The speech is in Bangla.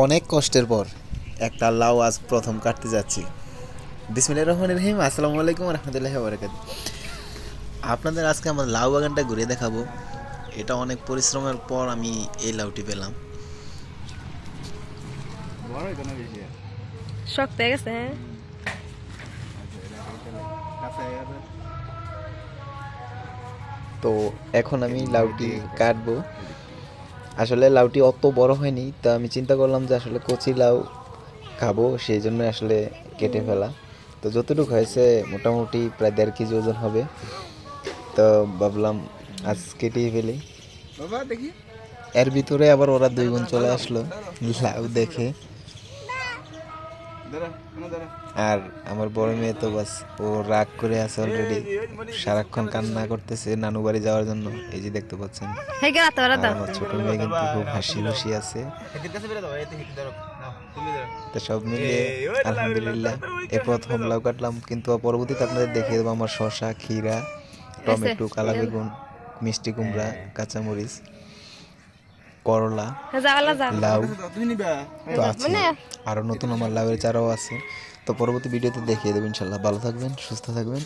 অনেক কষ্টের পর একটা লাউ আজ প্রথম কাটতে যাচ্ছি। বিসমিল্লাহির রহমানির রহিম। আসসালামু আলাইকুম ওয়া রাহমাতুল্লাহি ওয়া বারাকাতুহু। আপনাদের আজকে আমার লাউ বাগানটা ঘুরে দেখাবো। এটা অনেক পরিশ্রমের পর আমি এই লাউটি পেলাম। বড় হইতো না বেশি। শক্ত হয়ে গেছে, হ্যাঁ। তো এখন আমি লাউটি কাটবো। আসলে লাউটি অত বড় হয়নি, তো আমি চিন্তা করলাম যে আসলে কচি লাউ খাবো, সেই জন্য আসলে কেটে ফেলা। তো যতটুকু হয়েছে মোটামুটি প্রায় 1.5 কেজি ওজন হবে। তো ভাবলাম আজ কেটেই ফেলি। বাবা দেখি এর ভিতরে আবার ওরা 2 বোন চলে আসলো লাউ দেখে। দাঁড়া দাঁড়া আর আমার বড় মেয়ে তো বাস ও রাগ করে আছে অলরেডি, সারাক্ষণ কান্না করতেছে নানু বাড়ি যাওয়ার জন্য। এই যে দেখতে পাচ্ছেন। হে গেলা তো ওরা আর দাও। আমার ছোট মেয়ে কিন্তু খুব হাসি খুশি আছে। তো সব মিলিয়ে আলহামদুলিল্লাহ এ প্রথম লাউ কাটলাম, কিন্তু পরবর্তীতে আপনাদের দেখিয়ে দেবো আমার শসা, ক্ষীরা, এসে টমেটো, কালা বেগুন, মিষ্টি কুমড়া, কাঁচামরিচ, করলা, যাওয়ালা যা লাউ তুমি নিবা তো আছে। মানে আরও নতুন আমার লাউয়ের চারাও আছে। তো পরবর্তী ভিডিওতে দেখিয়ে দেবো ইনশাল্লাহ। ভালো থাকবেন, সুস্থ থাকবেন।